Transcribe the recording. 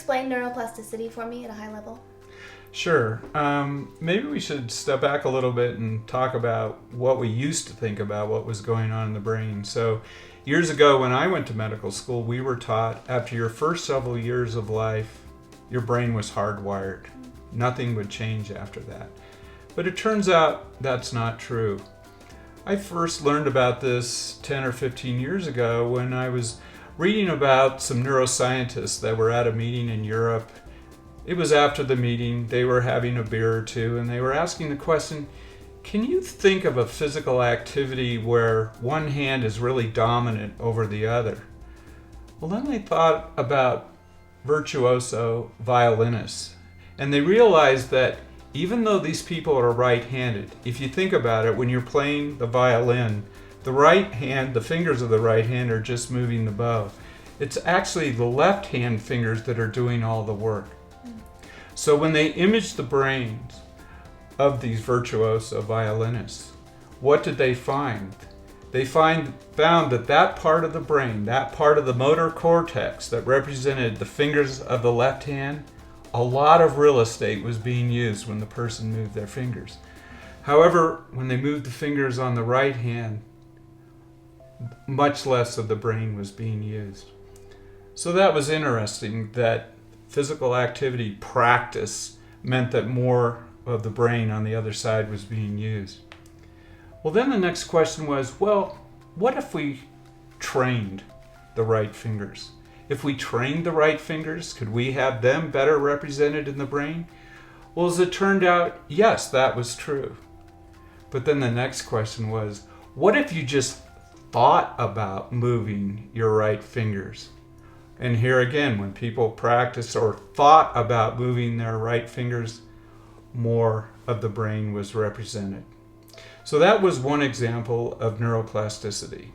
explain neuroplasticity for me at a high level? Sure. Maybe we should step back a little bit and talk about what we used to think about what was going on in the brain. So, years ago when I went to medical school, we were taught after your first several years of life, your brain was hardwired. Nothing would change after that. But it turns out that's not true. I first learned about this 10 or 15 years ago when I was reading about some neuroscientists that were at a meeting in Europe. It was after the meeting, they were having a beer or two, and they were asking the question, can you think of a physical activity where one hand is really dominant over the other? Well, then they thought about virtuoso violinists, and they realized that even though these people are right-handed, if you think about it, when you're playing the violin, the right hand, the fingers of the right hand are just moving the bow. It's actually the left hand fingers that are doing all the work. So when they imaged the brains of these virtuoso violinists, what did they find? They found that part of the brain, that part of the motor cortex that represented the fingers of the left hand, a lot of real estate was being used when the person moved their fingers. However, when they moved the fingers on the right hand, much less of the brain was being used. So that was interesting that physical activity practice meant that more of the brain on the other side was being used. Well, then the next question was, well, what if we trained the right fingers? If we trained the right fingers, could we have them better represented in the brain? Well, as it turned out, yes, that was true. But then the next question was, what if you just thought about moving your right fingers? And here again, when people practiced or thought about moving their right fingers, more of the brain was represented. So that was one example of neuroplasticity.